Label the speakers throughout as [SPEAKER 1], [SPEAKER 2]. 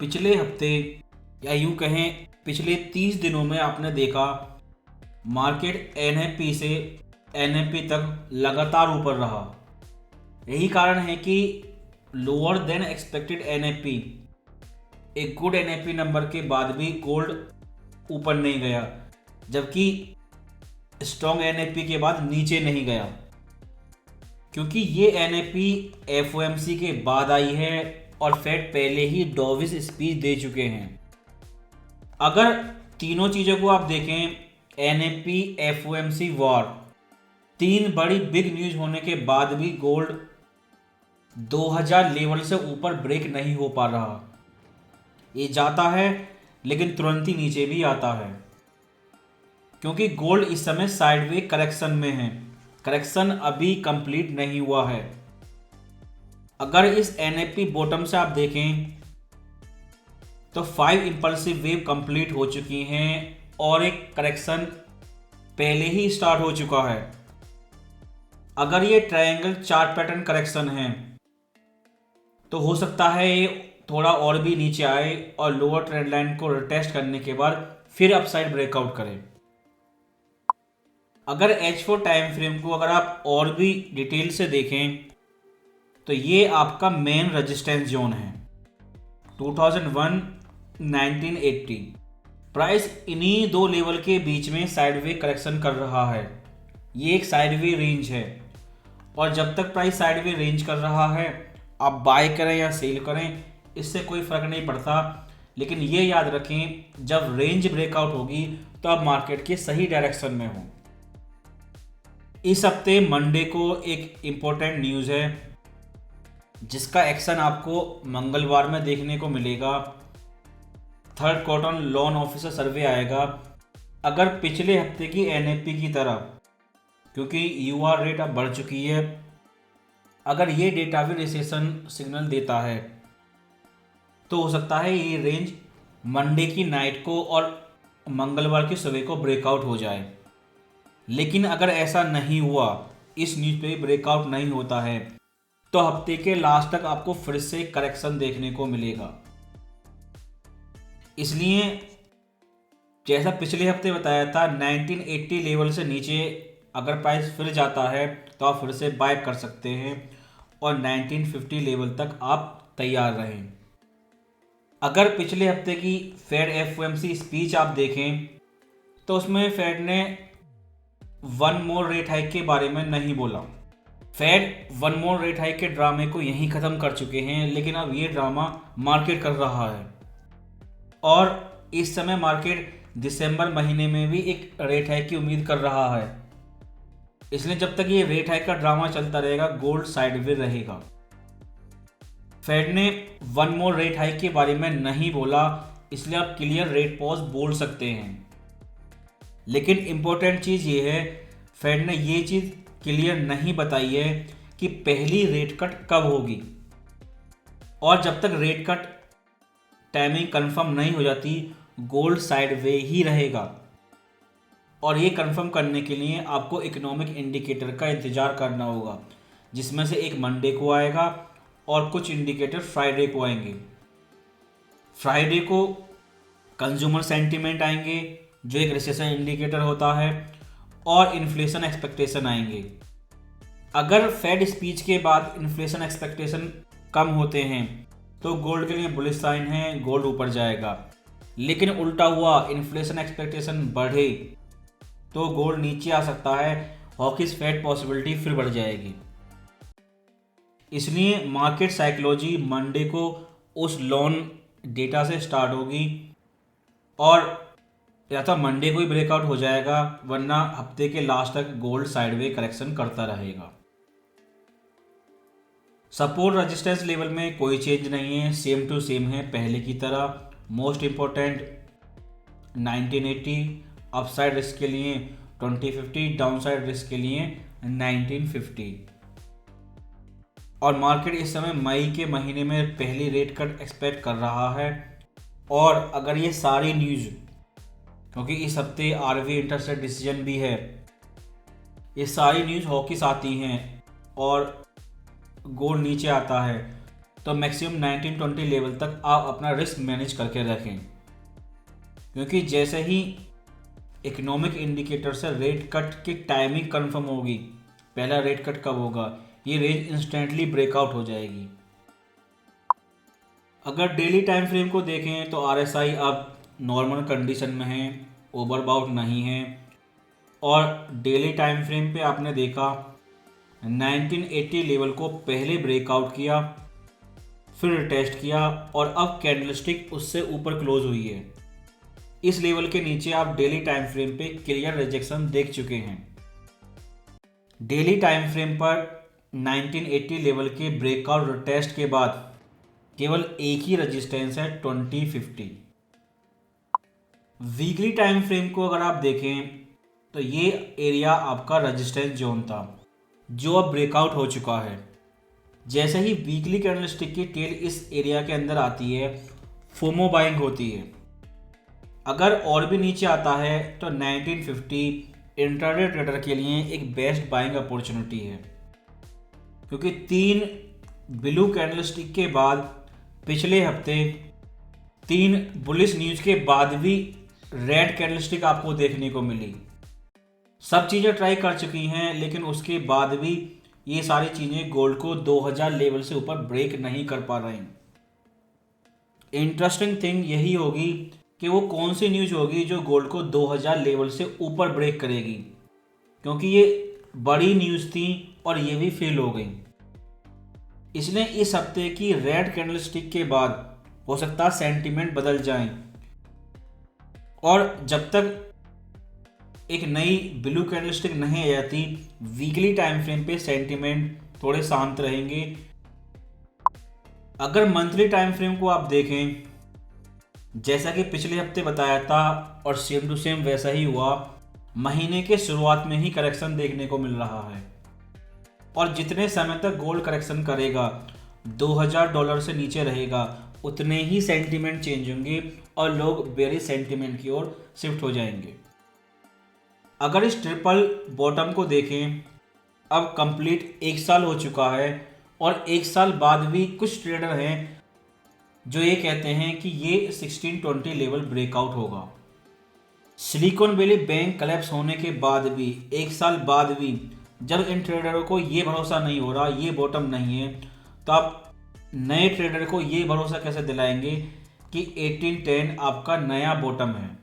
[SPEAKER 1] पिछले हफ्ते या यूं कहें पिछले 30 दिनों में आपने देखा मार्केट एनएफपी से एनएफपी तक लगातार ऊपर रहा। यही कारण है कि लोअर देन एक्सपेक्टेड एनएफपी, एक गुड एनएफपी नंबर के बाद भी गोल्ड ऊपर नहीं गया, जबकि स्ट्रॉन्ग एनएफपी के बाद नीचे नहीं गया, क्योंकि ये एनएफपी एफओएमसी के बाद आई है और फेड पहले ही डॉविस स्पीच दे चुके हैं। अगर तीनों चीज़ों को आप देखें, एनएफपी, एफओएमसी, वॉर, तीन बड़ी बिग न्यूज होने के बाद भी गोल्ड 2000 लेवल से ऊपर ब्रेक नहीं हो पा रहा। ये जाता है लेकिन तुरंत ही नीचे भी आता है, क्योंकि गोल्ड इस समय साइडवे करेक्शन में है। करेक्शन अभी कंप्लीट नहीं हुआ है। अगर इस एनएफपी बॉटम से आप देखें तो 5 इंपल्सिव वेव कंप्लीट हो चुकी हैं और एक करेक्शन पहले ही स्टार्ट हो चुका है। अगर ये ट्रायंगल चार्ट पैटर्न करेक्शन है तो हो सकता है ये थोड़ा और भी नीचे आए और लोअर ट्रेंड लाइन को रिटेस्ट करने के बाद फिर अपसाइड ब्रेकआउट करे। अगर H4 टाइम फ्रेम को अगर आप और भी डिटेल से देखें तो ये आपका मेन रेजिस्टेंस जोन है 2001, 1980। प्राइस इन्हीं दो लेवल के बीच में साइडवे करेक्शन कर रहा है। ये एक साइडवे रेंज है और जब तक प्राइस साइडवे रेंज कर रहा है, आप बाय करें या सेल करें इससे कोई फर्क नहीं पड़ता। लेकिन ये याद रखें, जब रेंज ब्रेकआउट होगी तो आप मार्केट के सही डायरेक्शन में हो। इस हफ्ते मंडे को एक इम्पोर्टेंट न्यूज़ है जिसका एक्शन आपको मंगलवार में देखने को मिलेगा। थर्ड क्वार्टर लोन ऑफिसर सर्वे आएगा। अगर पिछले हफ्ते की एनएफपी की तरह, क्योंकि यूआर रेट अब बढ़ चुकी है, अगर ये डेटा भी रिसेशन सिग्नल देता है तो हो सकता है ये रेंज मंडे की नाइट को और मंगलवार की सुबह को ब्रेकआउट हो जाए। लेकिन अगर ऐसा नहीं हुआ, इस न्यूज़ पे ब्रेकआउट नहीं होता है, तो हफ्ते के लास्ट तक आपको फिर से करेक्शन देखने को मिलेगा। इसलिए जैसा पिछले हफ्ते बताया था, 1980 लेवल से नीचे अगर प्राइस फिर जाता है तो आप फिर से बाय कर सकते हैं और 1950 लेवल तक आप तैयार रहें। अगर पिछले हफ्ते की फेड एफओएमसी स्पीच आप देखें तो उसमें फेड ने वन मोर रेट हाइक के बारे में नहीं बोला। Fed one more rate hike के ड्रामे को यहीं ख़त्म कर चुके हैं, लेकिन अब ये ड्रामा मार्केट कर रहा है और इस समय मार्केट दिसंबर महीने में भी एक रेट हाइक की उम्मीद कर रहा है। इसलिए जब तक ये रेट हाइक का ड्रामा चलता रहेगा, गोल्ड साइडवे रहेगा। फेड ने वन मोर रेट हाइक के बारे में नहीं बोला, इसलिए आप क्लियर रेट पॉज बोल सकते हैं। लेकिन इम्पोर्टेंट चीज़ ये है, फेड ने ये चीज़ क्लियर नहीं बताई है कि पहली रेट कट कब होगी, और जब तक रेट कट टाइमिंग कंफर्म नहीं हो जाती, गोल्ड साइडवे ही रहेगा। और ये कंफर्म करने के लिए आपको इकोनॉमिक इंडिकेटर का इंतज़ार करना होगा, जिसमें से एक मंडे को आएगा और कुछ इंडिकेटर फ्राइडे को आएंगे। फ्राइडे को कंज्यूमर सेंटीमेंट आएंगे, जो एक रिसेशन इंडिकेटर होता है, और इन्फ्लेशन एक्सपेक्टेशन आएंगे। अगर फेड स्पीच के बाद इन्फ्लेशन एक्सपेक्टेशन कम होते हैं तो गोल्ड के लिए बुलिश साइन है, गोल्ड ऊपर जाएगा। लेकिन उल्टा हुआ, इन्फ्लेशन एक्सपेक्टेशन बढ़े तो गोल्ड नीचे आ सकता है, हॉकिश फेड पॉसिबिलिटी फिर बढ़ जाएगी। इसलिए मार्केट साइकोलॉजी मंडे को उस लोन डेटा से स्टार्ट होगी और या तो मंडे को ही ब्रेकआउट हो जाएगा, वरना हफ्ते के लास्ट तक गोल्ड साइडवे करेक्शन करता रहेगा। सपोर्ट रेजिस्टेंस लेवल में कोई चेंज नहीं है, सेम टू सेम है पहले की तरह। मोस्ट इम्पोर्टेंट 1980 अपसाइड रिस्क के लिए, 2050 डाउनसाइड रिस्क के लिए 1950। और मार्केट इस समय मई के महीने में पहली रेट कट एक्सपेक्ट कर रहा है। और अगर ये सारी न्यूज़, क्योंकि इस हफ्ते आरबीआई इंटरेस्ट रेट डिसीजन भी है, ये सारी न्यूज़ हॉकिश आती हैं और गोल्ड नीचे आता है, तो मैक्सिमम 1920 लेवल तक आप अपना रिस्क मैनेज करके रखें, क्योंकि जैसे ही इकोनॉमिक इंडिकेटर से रेट कट की टाइमिंग कंफर्म होगी, पहला रेट कट कब होगा, ये रेंज इंस्टेंटली ब्रेकआउट हो जाएगी। अगर डेली टाइम फ्रेम को देखें तो आरएसआई अब नॉर्मल कंडीशन में है, ओवरबाउट नहीं है। और डेली टाइम फ्रेम पे आपने देखा 1980 लेवल को पहले ब्रेकआउट किया, फिर टेस्ट किया और अब कैंडलस्टिक उससे ऊपर क्लोज हुई है। इस लेवल के नीचे आप डेली टाइम फ्रेम पे क्लियर रिजेक्शन देख चुके हैं। डेली टाइम फ्रेम पर 1980 लेवल के ब्रेकआउट टेस्ट के बाद केवल एक ही रेजिस्टेंस है, 2050। वीकली टाइम फ्रेम को अगर आप देखें तो ये एरिया आपका रेजिस्टेंस जोन था, जो अब ब्रेकआउट हो चुका है। जैसे ही वीकली कैंडलस्टिक की टेल इस एरिया के अंदर आती है, फोमो बाइंग होती है। अगर और भी नीचे आता है तो 1950 इंट्राडे ट्रेडर के लिए एक बेस्ट बाइंग अपॉर्चुनिटी है, क्योंकि 3 ब्लू कैंडलस्टिक के बाद पिछले हफ्ते 3 बुलिश न्यूज के बाद भी रेड कैंडलस्टिक आपको देखने को मिली। सब चीज़ें ट्राई कर चुकी हैं, लेकिन उसके बाद भी ये सारी चीज़ें गोल्ड को 2000 लेवल से ऊपर ब्रेक नहीं कर पा रही। इंटरेस्टिंग थिंग यही होगी कि वो कौन सी न्यूज़ होगी जो गोल्ड को 2000 लेवल से ऊपर ब्रेक करेगी, क्योंकि ये बड़ी न्यूज़ थी और ये भी फेल हो गई। इसलिए इस हफ्ते की रेड कैंडलस्टिक के बाद हो सकता है सेंटीमेंट बदल जाए, और जब तक एक नई ब्लू कैंडलस्टिक नहीं आ जाती, वीकली टाइम फ्रेम पे सेंटीमेंट थोड़े शांत रहेंगे। अगर मंथली टाइम फ्रेम को आप देखें, जैसा कि पिछले हफ्ते बताया था और सेम टू सेम वैसा ही हुआ, महीने के शुरुआत में ही करेक्शन देखने को मिल रहा है। और जितने समय तक गोल्ड करेक्शन करेगा, $2000 से नीचे रहेगा, उतने ही सेंटीमेंट चेंज होंगे और लोग बेरिश सेंटीमेंट की ओर शिफ्ट हो जाएंगे। अगर इस ट्रिपल बॉटम को देखें, अब कंप्लीट 1 साल हो चुका है और 1 साल बाद भी कुछ ट्रेडर हैं जो ये कहते हैं कि ये 1620 लेवल ब्रेकआउट होगा। सिलिकॉन वैली बैंक कलेप्स होने के बाद भी, 1 साल बाद भी, जब इन ट्रेडरों को ये भरोसा नहीं हो रहा ये बॉटम नहीं है, तो आप नए ट्रेडर को ये भरोसा कैसे दिलाएंगे कि 1810 आपका नया बॉटम है।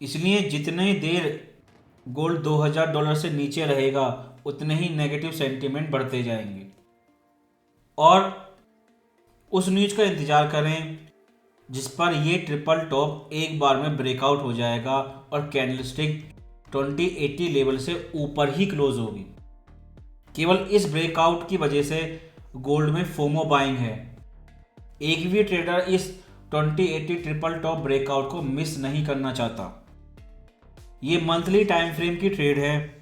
[SPEAKER 1] इसलिए जितने देर गोल्ड $2000 से नीचे रहेगा, उतने ही नेगेटिव सेंटीमेंट बढ़ते जाएंगे। और उस न्यूज़ का इंतज़ार करें जिस पर ये ट्रिपल टॉप एक बार में ब्रेकआउट हो जाएगा और कैंडलस्टिक 2080 लेवल से ऊपर ही क्लोज होगी। केवल इस ब्रेकआउट की वजह से गोल्ड में फोमो बाइंग है। एक भी ट्रेडर इस 2080 ट्रिपल टॉप ब्रेकआउट को मिस नहीं करना चाहता। ये मंथली टाइम फ्रेम की ट्रेड है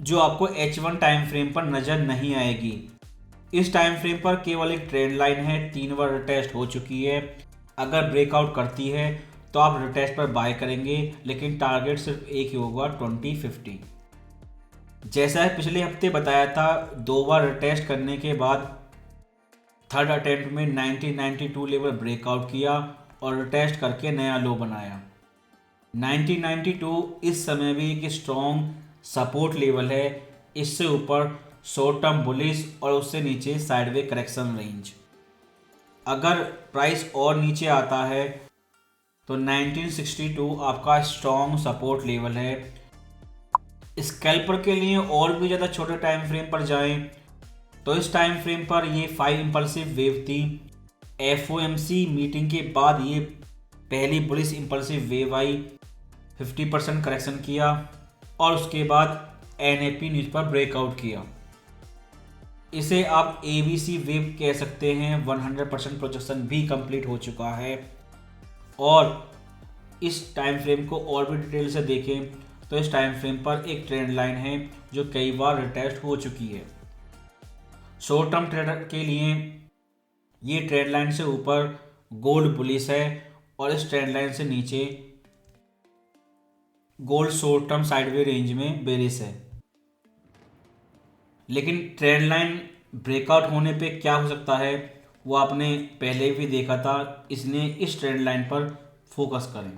[SPEAKER 1] जो आपको H1 टाइम फ्रेम पर नज़र नहीं आएगी। इस टाइम फ्रेम पर केवल एक ट्रेंड लाइन है, 3 बार रिटेस्ट हो चुकी है। अगर ब्रेकआउट करती है तो आप रिटेस्ट पर बाय करेंगे, लेकिन टारगेट सिर्फ एक ही होगा, 2050। जैसा पिछले हफ्ते बताया था, 2 बार रिटेस्ट करने के बाद थर्ड अटेम्प्ट में 1992 लेवल ब्रेकआउट किया और रिटेस्ट करके नया लो बनाया। 1992 इस समय भी एक स्ट्रॉन्ग सपोर्ट लेवल है, इससे ऊपर शॉर्ट टर्म बुलिश और उससे नीचे साइडवे करेक्शन रेंज। अगर प्राइस और नीचे आता है तो 1962 आपका स्ट्रॉन्ग सपोर्ट लेवल है। स्कैल्पर के लिए और भी ज़्यादा छोटे टाइम फ्रेम पर जाएं तो इस टाइम फ्रेम पर ये 5 इम्पल्सिव वेव थी। FOMC मीटिंग के बाद ये पहली बुलिश इम्पल्सिव वेव आई, 50% करेक्शन किया और उसके बाद NAP न्यूज़ पर ब्रेकआउट किया। इसे आप ABC वेव कह सकते हैं। 100% प्रोजेक्शन भी कंप्लीट हो चुका है। और इस टाइम फ्रेम को और भी डिटेल से देखें तो इस टाइम फ्रेम पर एक ट्रेंड लाइन है जो कई बार रिटेस्ट हो चुकी है। शॉर्ट टर्म ट्रेडर के लिए ये ट्रेंड लाइन से ऊपर गोल्ड बुलिश है और इस ट्रेंड लाइन से नीचे gold short term sideway range में बेरिश है। लेकिन ट्रेंड लाइन ब्रेकआउट होने पे क्या हो सकता है वो आपने पहले भी देखा था, इसलिए इस ट्रेंड लाइन पर फोकस करें।